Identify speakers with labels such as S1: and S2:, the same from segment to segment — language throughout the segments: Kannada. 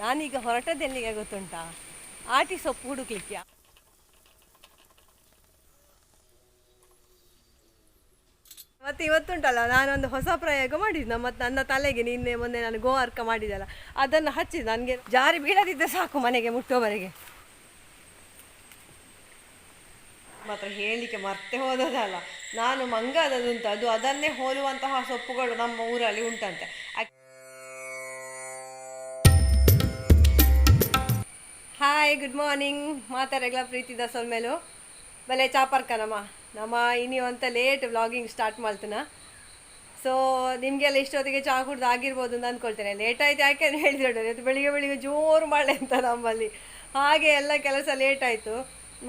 S1: ನಾನೀಗ ಹೊರಟದ್ದೆಲ್ಲಿಗೆ ಗೊತ್ತುಂಟಾ, ಆಟಿ ಸೊಪ್ಪು ಹುಡುಕ್ಲಿಕ್ಕೆ. ಮತ್ತೆ ಇವತ್ತುಂಟಲ್ಲ, ನಾನೊಂದು ಹೊಸ ಪ್ರಯೋಗ ಮಾಡಿದ್ದೆ. ಮತ್ತು ನನ್ನ ತಲೆಗೆ ನಿನ್ನೆ ಮೊನ್ನೆ ನಾನು ಗೋವಾರ್ಕ ಮಾಡಿದ್ದಲ್ಲ, ಅದನ್ನು ಹಚ್ಚಿದ್ದು. ನನಗೆ ಜಾರಿ ಬೀಳದಿದ್ದರೆ ಸಾಕು ಮನೆಗೆ ಮುಟ್ಟುವವರೆಗೆ. ಮಾತ್ರ ಹೇಳಲಿಕ್ಕೆ ಮರ್ತೆ ಹೋದದಲ್ಲ, ನಾನು ಮಂಗಾದದುಂಟು ಅದು ಅದನ್ನೇ ಹೋಲುವಂತಹ ಸೊಪ್ಪುಗಳು ನಮ್ಮ ಊರಲ್ಲಿ ಉಂಟಂತೆ. Hi, good morning. ಮಾತಾಡಲ್ಲ ಪ್ರೀತಿದ ಸೊಲ್ಮೇಲು ಬಲೆ ಚಾಪರ್ಕ ನಮ್ಮ ಇನಿ ಅಂತ ಲೇಟ್ ವ್ಲಾಗಿಂಗ್ ಸ್ಟಾರ್ಟ್ ಮಾಡ್ತೀನ. ಸೊ ನಿಮಗೆಲ್ಲ ಇಷ್ಟೊತ್ತಿಗೆ ಚಹಾ ಕುಡ್ದು ಆಗಿರ್ಬೋದು ಅಂತ ಅಂದ್ಕೊಳ್ತೇನೆ. ಲೇಟ್ ಆಯ್ತು ಯಾಕೆ ಅಂತ ಹೇಳಿದ್ರೆ, ಇವತ್ತು ಬೆಳಿಗ್ಗೆ ಜೋರು ಮಳೆ ಅಂತ ನಮ್ಮಲ್ಲಿ, ಹಾಗೆ ಎಲ್ಲ ಕೆಲಸ ಲೇಟ್ ಆಯಿತು.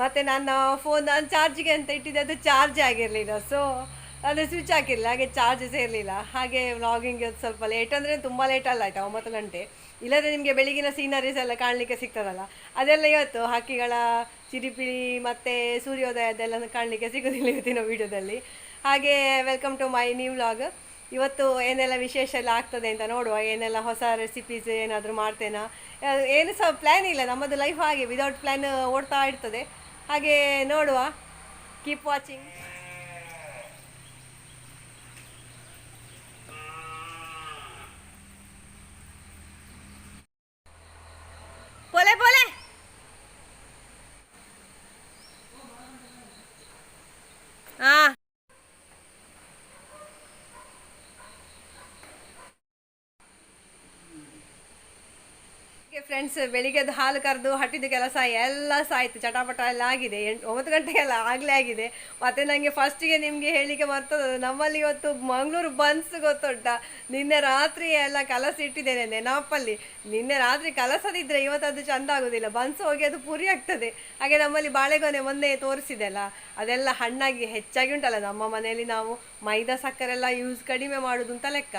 S1: ಮತ್ತು ನನ್ನ ಫೋನ್ ನಾನು ಚಾರ್ಜಿಗೆ ಅಂತ ಇಟ್ಟಿದ್ದೆ, ಅದು ಚಾರ್ಜ್ ಆಗಿರಲಿಲ್ಲ. ಸೊ ಅದು ಸ್ವಿಚ್ ಹಾಕಿರಲಿಲ್ಲ, ಹಾಗೆ ಚಾರ್ಜ್ ಸೇರಲಿಲ್ಲ. ಹಾಗೆ ವ್ಲಾಗಿಂಗ್ ಸ್ವಲ್ಪ ಲೇಟ್ ಅಂದರೆ ತುಂಬ ಲೇಟ್ ಅಲ್ಲ, ಆಯಿತಾ 9 ಗಂಟೆ. ಇಲ್ಲದ್ರೆ ನಿಮಗೆ ಬೆಳಗಿನ ಸೀನರೀಸ್ ಎಲ್ಲ ಕಾಣಲಿಕ್ಕೆ ಸಿಗ್ತದಲ್ಲ, ಅದೆಲ್ಲ ಇವತ್ತು ಹಕ್ಕಿಗಳ ಚಿರಿಪಿಳಿ ಮತ್ತು ಸೂರ್ಯೋದಯ ಅದೆಲ್ಲ ಕಾಣಲಿಕ್ಕೆ ಸಿಗೋದಿಲ್ಲ ಇವತ್ತಿನ ವೀಡಿಯೋದಲ್ಲಿ. ಹಾಗೆ welcome to my new vlog. ಇವತ್ತು ಏನೆಲ್ಲ ವಿಶೇಷ ಎಲ್ಲ ಆಗ್ತದೆ ಅಂತ ನೋಡುವ. ಏನೆಲ್ಲ ಹೊಸ ರೆಸಿಪೀಸ್ ಏನಾದರೂ ಮಾಡ್ತೇನಾ, ಏನು ಸಹ ಪ್ಲ್ಯಾನ್ ಇಲ್ಲ. ನಮ್ಮದು ಲೈಫ್ ಹಾಗೆ ವಿದೌಟ್ ಪ್ಲ್ಯಾನ್ ಓಡ್ತಾ ಇರ್ತದೆ. ಹಾಗೆ ನೋಡುವ, ಕೀಪ್ ವಾಚಿಂಗ್. ಪೋಲೆ ಪೋಲೆ ಹಾಂ. ಫ್ರೆಂಡ್ಸ್, ಬೆಳಿಗ್ಗೆದು ಹಾಲು ಕರೆದು ಹಟ್ಟಿದ ಕೆಲಸ ಎಲ್ಲ ಸಾಯ್ತು, ಚಟಾಪಟ ಎಲ್ಲ ಆಗಿದೆ. 9 ಗಂಟೆಗೆಲ್ಲ ಆಗಲೇ ಆಗಿದೆ. ಮತ್ತು ನನಗೆ ಫಸ್ಟಿಗೆ ನಿಮಗೆ ಹೇಳಲಿಕ್ಕೆ ಬರ್ತದೆ, ನಮ್ಮಲ್ಲಿ ಇವತ್ತು ಮಂಗಳೂರು ಬನ್ಸ್ ಗೊತ್ತುಂಟಾ. ನಿನ್ನೆ ರಾತ್ರಿ ಎಲ್ಲ ಕಲಸಿಟ್ಟಿದ್ದೇನೆ ನೆನಪಲ್ಲಿ. ನಿನ್ನೆ ರಾತ್ರಿ ಕಲಸದಿದ್ದರೆ ಇವತ್ತು ಅದು ಚೆಂದ ಆಗೋದಿಲ್ಲ. ಬನ್ಸ್ ಹೋಗಿ ಅದು ಪುರಿ ಆಗ್ತದೆ. ಹಾಗೆ ನಮ್ಮಲ್ಲಿ ಬಾಳೆಗೊನೆ ಮೊನ್ನೆ ತೋರಿಸಿದೆ ಅಲ್ಲ, ಅದೆಲ್ಲ ಹಣ್ಣಾಗಿ ಹೆಚ್ಚಾಗಿ ಉಂಟಲ್ಲ. ನಮ್ಮ ಮನೆಯಲ್ಲಿ ನಾವು ಮೈದಾ ಸಕ್ಕರೆ ಎಲ್ಲ ಯೂಸ್ ಕಡಿಮೆ ಮಾಡೋದು ಅಂತ ಲೆಕ್ಕ.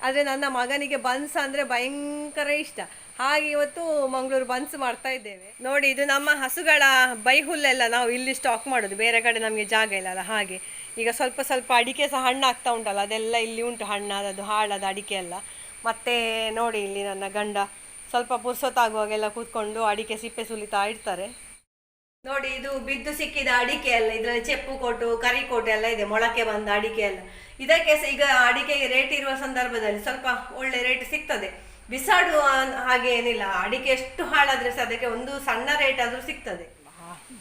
S1: ಆದರೆ ನನ್ನ ಮಗನಿಗೆ ಬನ್ಸ್ ಅಂದರೆ ಭಯಂಕರ ಇಷ್ಟ. ಹಾಗೆ ಇವತ್ತು ಮಂಗಳೂರು ಬನ್ಸ್ ಮಾಡ್ತಾ ಇದ್ದೇವೆ. ನೋಡಿ, ಇದು ನಮ್ಮ ಹಸುಗಳ ಬೈಹುಲ್ಲೆಲ್ಲ ನಾವು ಇಲ್ಲಿ ಸ್ಟಾಕ್ ಮಾಡೋದು, ಬೇರೆ ಕಡೆ ನಮಗೆ ಜಾಗ ಇಲ್ಲಲ್ಲ. ಹಾಗೆ ಈಗ ಸ್ವಲ್ಪ ಸ್ವಲ್ಪ ಅಡಿಕೆ ಸಹ ಹಣ್ಣು ಆಗ್ತಾ ಉಂಟಲ್ಲ, ಅದೆಲ್ಲ ಇಲ್ಲಿ ಉಂಟು ಹಣ್ಣಾದದು, ಹಾಳಾದ ಅಡಿಕೆ ಎಲ್ಲ. ಮತ್ತು ನೋಡಿ, ಇಲ್ಲಿ ನನ್ನ ಗಂಡ ಸ್ವಲ್ಪ ಪುರ್ಸೊತ್ತಾಗುವಾಗೆಲ್ಲ ಕೂತ್ಕೊಂಡು ಅಡಿಕೆ ಸಿಪ್ಪೆ ಸುಲಿತಾ ಇರ್ತಾರೆ. ನೋಡಿ, ಇದು ಬಿದ್ದು ಸಿಕ್ಕಿದ ಅಡಿಕೆ ಎಲ್ಲ, ಇದರಲ್ಲಿ ಚೆಪ್ಪು ಕೋಟು ಕರಿಕೋಟು ಎಲ್ಲ ಇದೆ, ಮೊಳಕೆ ಬಂದ ಅಡಿಕೆ ಎಲ್ಲ. ಇದಕ್ಕೆ ಈಗ ಅಡಿಕೆಗೆ ರೇಟ್ ಇರುವ ಸಂದರ್ಭದಲ್ಲಿ ಸ್ವಲ್ಪ ಒಳ್ಳೆ ರೇಟ್ ಸಿಗ್ತದೆ. ಬಿಸಾಡುವ ಹಾಗೆ ಏನಿಲ್ಲ. ಅಡಿಕೆ ಎಷ್ಟು ಹಾಳಾದರೆ ಸಹ ಅದಕ್ಕೆ ಒಂದು ಸಣ್ಣ ರೇಟ್ ಆದರೂ ಸಿಗ್ತದೆ.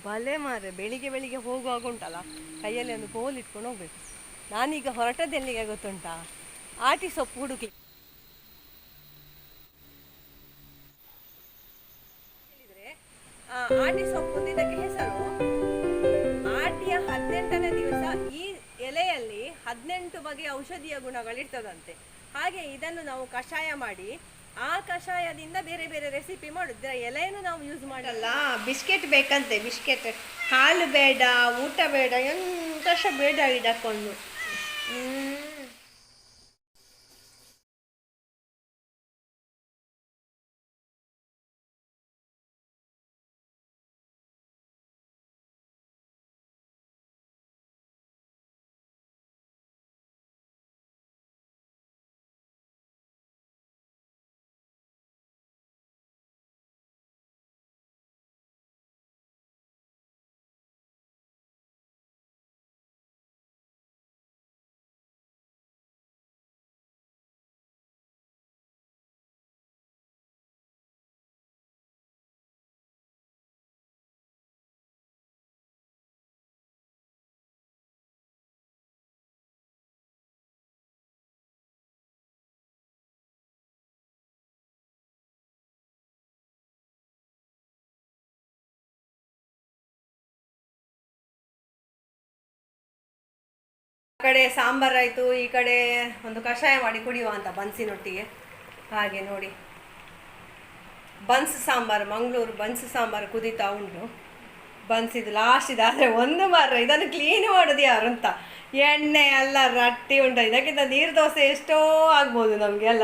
S1: ಬಲೆ ಮಾರೆ, ಬೆಳಿಗ್ಗೆ ಹೋಗುವಾಗ ಉಂಟಲ್ಲ, ಕೈಯಲ್ಲಿ ಒಂದು ಕೋಲ್ ಇಟ್ಕೊಂಡು ಹೋಗ್ಬೇಕು. ನಾನೀಗ ಹೊರಟದ್ದೆಲ್ಲಿಗೆ ಗೊತ್ತುಂಟಾ, ಆಟಿ ಸೊಪ್ಪು ಹುಡುಕಿ. ಆಟಿ ಸೊಪ್ಪು ಇದಕ್ಕೆ ಹೆಸರು. ಆಟಿಯ 18ನೇ ದಿವಸ ಈ ಎಲೆಯಲ್ಲಿ 18 ಬಗೆಯ ಔಷಧೀಯ ಗುಣಗಳಿರ್ತದಂತೆ. ಹಾಗೆ ಇದನ್ನು ನಾವು ಕಷಾಯ ಮಾಡಿ, ಆ ಕಷಾಯದಿಂದ ಬೇರೆ ಬೇರೆ ರೆಸಿಪಿ ಮಾಡಿದ್ರೆ ಎಲೆಯನ್ನು ನಾವು ಯೂಸ್ ಮಾಡಲ್ಲ. ಬಿಸ್ಕೆಟ್ ಬೇಕಂತೆ, ಬಿಸ್ಕೆಟ್. ಹಾಲು ಬೇಡ, ಊಟ ಬೇಡ, ಎಂತಶ ಬೇಡ ಇಡಕೊಂಡು. ಕಡೆ ಸಾಂಬಾರಾಯಿತು, ಈ ಕಡೆ ಒಂದು ಕಷಾಯ ಮಾಡಿ ಕುಡಿಯುವ ಅಂತ ಬನ್ಸಿನೊಟ್ಟಿಗೆ. ಹಾಗೆ ನೋಡಿ, ಬನ್ಸ್ ಸಾಂಬಾರು, ಮಂಗಳೂರು ಬನ್ಸ್ ಸಾಂಬಾರು ಕುದೀತಾ ಉಂಟು. ಬನ್ಸ್ ಇದು ಲಾಸ್ಟ್ ಇದಾದರೆ ಒಂದು ಮಾರ್ರೆ, ಇದನ್ನು ಕ್ಲೀನ್ ಮಾಡೋದು ಯಾರು ಅಂತ. ಎಣ್ಣೆ ಎಲ್ಲ ರಟ್ಟಿ ಉಂಟು. ಇದಕ್ಕಿಂತ ನೀರು ದೋಸೆ ಎಷ್ಟೋ ಆಗ್ಬೋದು ನಮಗೆ ಅಲ್ಲ.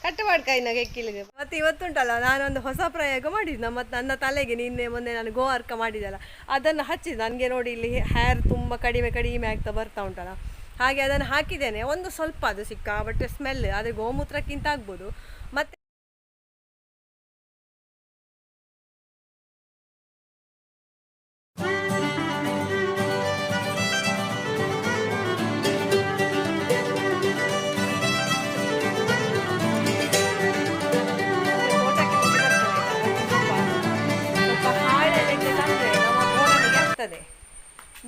S1: ಕಟ್ಟು ಮಾಡ್ಕಾಯಿನ ಕೆಕ್ಕಿಲಿಗೆ. ಮತ್ತು ಇವತ್ತುಂಟಲ್ಲ, ನಾನೊಂದು ಹೊಸ ಪ್ರಯೋಗ ಮಾಡಿದ್ದೆ. ಮತ್ತು ನನ್ನ ತಲೆಗೆ ನಿನ್ನೆ ಮೊನ್ನೆ ನಾನು ಗೋವಾರ್ಕ ಮಾಡಿದ್ದಲ್ಲ, ಅದನ್ನು ಹಚ್ಚಿದ್ದು. ನನಗೆ ನೋಡಿ, ಇಲ್ಲಿ ಹೇರ್ ತುಂಬ ಕಡಿಮೆ ಆಗ್ತಾ ಬರ್ತಾ ಉಂಟಲ್ಲ, ಹಾಗೆ ಅದನ್ನು ಹಾಕಿದ್ದೇನೆ. ಒಂದು ಸ್ವಲ್ಪ ಅದು ಸಿಕ್ಕಾಬಟ್ಟೆ ಸ್ಮೆಲ್, ಆದರೆ ಗೋಮೂತ್ರಕ್ಕಿಂತ ಆಗ್ಬೋದು. ಮತ್ತು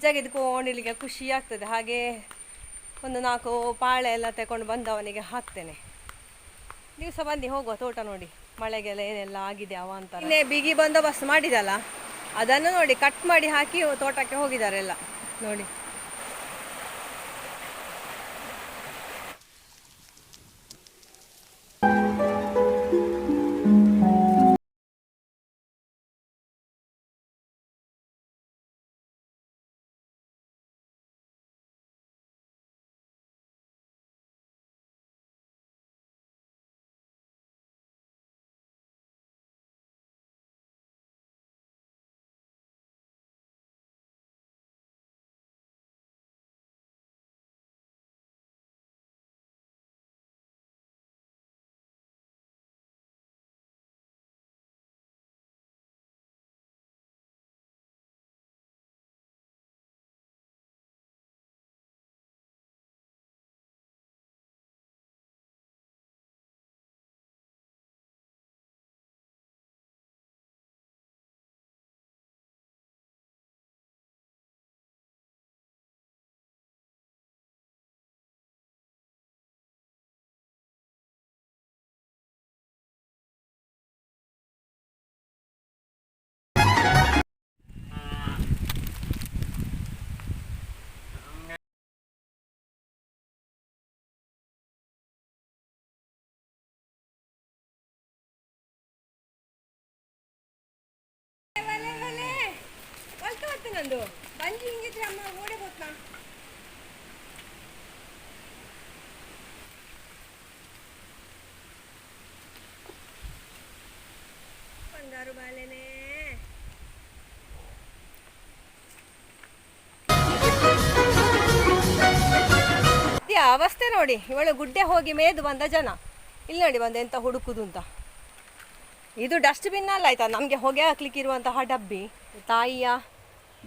S1: ಜಗೆದುಕೊಂಡು ಇಲ್ಲಿಗೆ ಖುಷಿ ಆಗ್ತದೆ. ಹಾಗೆ ಒಂದು 4 ಪಾಳೆ ಎಲ್ಲ ತಗೊಂಡು ಬಂದು ಅವನಿಗೆ ಹಾಕ್ತೇನೆ. ದಿವಸ ಬನ್ನಿ ಹೋಗುವ ತೋಟ ನೋಡಿ, ಮಳೆಗೆಲ್ಲ ಏನೆಲ್ಲ ಆಗಿದೆ ಅವ ಅಂತ. ಇನ್ನೇ ಬಿಗಿ ಬಂದೋಬಸ್ತ್ ಮಾಡಿದಲ್ಲ, ಅದನ್ನು ನೋಡಿ ಕಟ್ ಮಾಡಿ ಹಾಕಿ ತೋಟಕ್ಕೆ ಹೋಗಿದ್ದಾರೆ ಎಲ್ಲ ನೋಡಿ. ನಂದು ಬಂಜಿ ಹಿಂಗಿದ್ರೆ ಅಮ್ಮ ಓಡೆ ಹೋಗ್ತಾ ಬಂಗಾರು ಬಾಳೆನೆ. ಅವಸ್ಥೆ ನೋಡಿ, ಇವಳು ಗುಡ್ಡೆ ಹೋಗಿ ಮೇದು ಬಂದ ಜನ. ಇಲ್ಲಿ ನೋಡಿ ಬಂದು ಎಂತ ಹುಡುಕುದು ಅಂತ. ಇದು ಡಸ್ಟ್ಬಿನ್ ಅಲ್ಲ ಆಯ್ತಾ, ನಮಗೆ ಹೊಗೆ ಹಾಕ್ಲಿಕ್ಕೆ ಇರುವಂತಹ ಡಬ್ಬಿ. ತಾಯಿಯ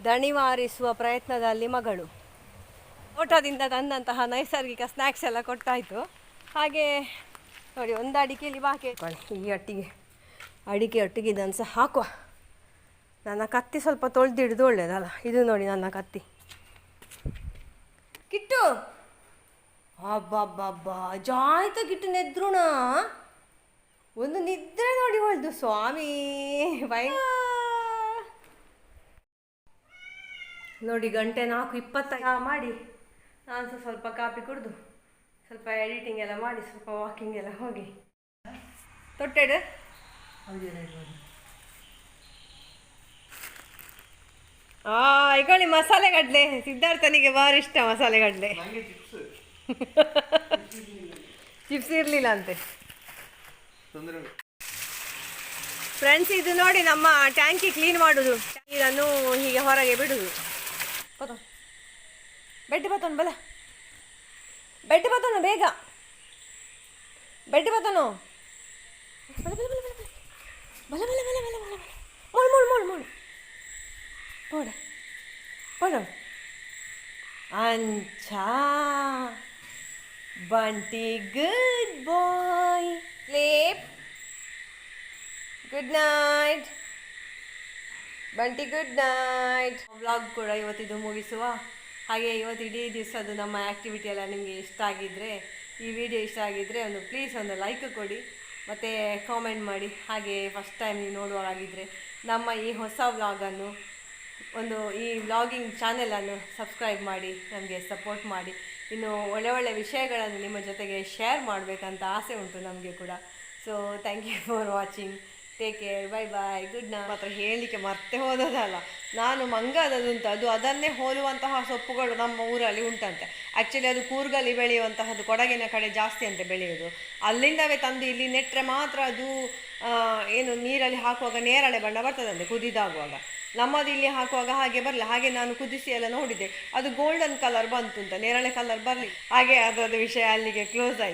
S1: ದಣಿವಾರಿಸುವ ಪ್ರಯತ್ನದಲ್ಲಿ ಮಗಳು ತೋಟದಿಂದ ತಂದಂತಹ ನೈಸರ್ಗಿಕ ಸ್ನ್ಯಾಕ್ಸ್ ಎಲ್ಲ ಕೊಟ್ಟಾಯಿತು. ಹಾಗೆ ನೋಡಿ, ಒಂದು ಅಡಿಕೆಯಲ್ಲಿ ಬಾಕಿ ಈ ಅಡಿಕೆ ಒಟ್ಟಿಗೆ ಇದನ್ನು ಸಹ ಹಾಕುವ. ನನ್ನ ಕತ್ತಿ ಸ್ವಲ್ಪ ತೊಳೆದಿಡ್ದು ಒಳ್ಳೇದಲ್ಲ. ಇದು ನೋಡಿ ನನ್ನ ಕತ್ತಿ. ಕಿಟ್ಟು ಹಬ್ಬಬ್ಬಬ್ಬ ಜಾಯ್ತ ಕಿಟ್ಟು ನೆದ್ರುಣ ಒಂದು ನಿದ್ರೆ ನೋಡಿ ಹೊಳ್ದು ಸ್ವಾಮಿ ಬೈ ನೋಡಿ. ಗಂಟೆ 4:20 ಮಾಡಿ ನಾನು ಸಹ ಸ್ವಲ್ಪ ಕಾಫಿ ಕುಡಿದು ಸ್ವಲ್ಪ ಎಡಿಟಿಂಗ್ ಎಲ್ಲ ಮಾಡಿ ಸ್ವಲ್ಪ ವಾಕಿಂಗ್ ಎಲ್ಲ ಹೋಗಿ ತೊಟ್ಟೆಡು ಈಗೊಳ್ಳಿ ಮಸಾಲೆ ಗಡ್ಡೆ. ಸಿದ್ಧಾರ್ಥನಿಗೆ ಭಾರಿ ಇಷ್ಟ ಮಸಾಲೆ ಗಡ್ಡೆ. ಚಿಪ್ಸ್ ಇರಲಿಲ್ಲ ಅಂತೆ ಫ್ರೆಂಡ್ಸ್. ಇದು ನೋಡಿ ನಮ್ಮ ಟ್ಯಾಂಕಿ ಕ್ಲೀನ್ ಮಾಡೋದು. ನೀರನ್ನು ಹೀಗೆ ಹೊರಗೆ ಬಿಡುದು. ಬೆಡ್ ಬತ್ತನು ಬಲ, ಬೆಡ್ ಬತ್ತನು ಬೇಗ, ಬೆಡ್ ಬತ್ತನು ಬಲ ಬಲ ಬಲ ಬಲ ಬಲ ಬಲ ಬಲ ಬಲ ಮೊಳ್ ಮೊಳ್ ಮೊಳ್ ಮೊಳ್ ಪೋಡ ಪೋಡ ಅಂಚಾ ಬಂಟಿ. ಗುಡ್ ಬಾಯ್, ಸ್ಲೀಪ್, ಗುಡ್ ನೈಟ್ ಬಂಟಿ, ಗುಡ್ ನೈಟ್. ವ್ಲಾಗ್ ಕೂಡ ಇವತ್ತಿದು ಮುಗಿಸುವ. ಹಾಗೆ ಇವತ್ತು ಇಡೀ ದಿವಸದ್ದು ನಮ್ಮ ಆ್ಯಕ್ಟಿವಿಟಿ ಎಲ್ಲ ನಿಮಗೆ ಇಷ್ಟ ಆಗಿದ್ದರೆ, ಈ ವಿಡಿಯೋ ಇಷ್ಟ ಆಗಿದ್ದರೆ ಪ್ಲೀಸ್ ಒಂದು ಲೈಕ್ ಕೊಡಿ ಮತ್ತು ಕಾಮೆಂಟ್ ಮಾಡಿ. ಹಾಗೆ ಫಸ್ಟ್ ಟೈಮ್ ನೀವು ನೋಡುವಾಗಿದ್ದರೆ ನಮ್ಮ ಈ ಹೊಸ ವ್ಲಾಗನ್ನು ಈ ವ್ಲಾಗಿಂಗ್ ಚಾನೆಲನ್ನು ಸಬ್ಸ್ಕ್ರೈಬ್ ಮಾಡಿ ನಮಗೆ ಸಪೋರ್ಟ್ ಮಾಡಿ. ಇನ್ನು ಒಳ್ಳೆ ವಿಷಯಗಳನ್ನು ನಿಮ್ಮ ಜೊತೆಗೆ ಶೇರ್ ಮಾಡಬೇಕಂತ ಆಸೆ ಉಂಟು ನಮಗೆ ಕೂಡ. So thank you for watching. Take care, bye bye, good night. ಮಾತ್ರ ಹೇಳಲಿಕ್ಕೆ ಮರ್ತೆ ಹೋದದಲ್ಲ, ನಾನು ಮಂಗದದುಂಟು ಅದನ್ನೇ ಹೋಲುವಂತಹ ಸೊಪ್ಪುಗಳು ನಮ್ಮ ಊರಲ್ಲಿ ಉಂಟಂತೆ. ಆ್ಯಕ್ಚುಲಿ ಅದು ಕೂರ್ಗಲ್ಲಿ ಬೆಳೆಯುವಂತಹದ್ದು, ಕೊಡಗಿನ ಕಡೆ ಜಾಸ್ತಿ ಅಂತೆ ಬೆಳೆಯೋದು. ಅಲ್ಲಿಂದವೇ ತಂದು ಇಲ್ಲಿ ನೆಟ್ಟರೆ ಮಾತ್ರ ಅದು ಏನು ನೀರಲ್ಲಿ ಹಾಕುವಾಗ ನೇರಳೆ ಬಣ್ಣ ಬರ್ತದಂತೆ ಕುದಿದಾಗುವಾಗ. ನಮ್ಮದು ಇಲ್ಲಿ ಹಾಕುವಾಗ ಹಾಗೆ ಬರಲಿಲ್ಲ. ಹಾಗೆ ನಾನು ಕುದಿಸಿ ಎಲ್ಲ ನೋಡಿದೆ, ಅದು ಗೋಲ್ಡನ್ ಕಲರ್ ಬಂತು ಅಂತ, ನೇರಳೆ ಕಲರ್ ಬರಲಿಲ್ಲ. ಹಾಗೆ ಅದರದ್ದು ವಿಷಯ ಅಲ್ಲಿಗೆ ಕ್ಲೋಸ್ ಆಯಿತು.